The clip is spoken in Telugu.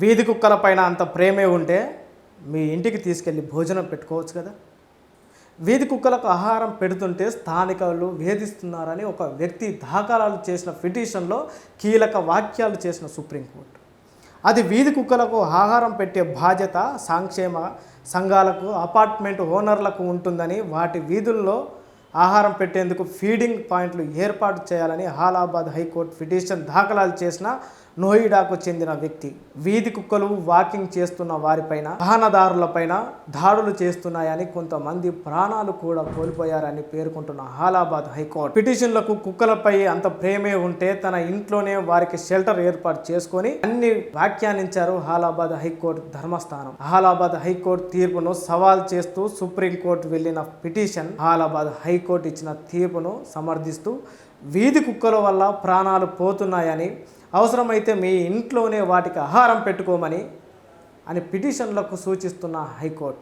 వీధి కుక్కల పైన అంత ప్రేమే ఉంటే మీ ఇంటికి తీసుకెళ్ళి భోజనం పెట్టుకోవచ్చు కదా. వీధి కుక్కలకు ఆహారం పెడుతుంటే స్థానికులు వేధిస్తున్నారని ఒక వ్యక్తి దాఖలాలు చేసిన పిటిషన్లో కీలక వ్యాఖ్యలు చేసిన సుప్రీంకోర్టు. అది వీధి కుక్కలకు ఆహారం పెట్టే బాధ్యత సంక్షేమ సంఘాలకు, అపార్ట్మెంట్ ఓనర్లకు ఉంటుందని, వాటి వీధుల్లో ఆహారం పెట్టేందుకు ఫీడింగ్ పాయింట్లు ఏర్పాటు చేయాలని అలహాబాద్ హైకోర్టు పిటిషన్ దాఖలు చేసిన నోయిడాకు చెందిన వ్యక్తి. వీధి కుక్కలు వాకింగ్ చేస్తున్న వారిపైన, వాహనదారులపైన దాడులు చేస్తున్నాయని, కొంతమంది ప్రాణాలు కూడా కోల్పోయారని పేర్కొంటున్న అలహాబాద్ హైకోర్టు పిటిషన్లకు కుక్కలపై అంత ప్రేమే ఉంటే తన ఇంట్లోనే వారికి షెల్టర్ ఏర్పాటు చేసుకొని అన్ని వ్యాఖ్యానించారు అలహాబాద్ హైకోర్టు ధర్మస్థానం. అలహాబాద్ హైకోర్టు తీర్పును సవాల్ చేస్తూ సుప్రీంకోర్టు వెళ్లిన పిటిషన్ అలహాబాద్ హైకోర్టు ఇచ్చిన తీర్పును సమర్థిస్తూ వీధి కుక్కల వల్ల ప్రాణాలు పోతున్నాయని, అవసరమైతే మీ ఇంట్లోనే వాటికి ఆహారం పెట్టుకోమని పిటిషన్లకు సూచిస్తున్న హైకోర్టు.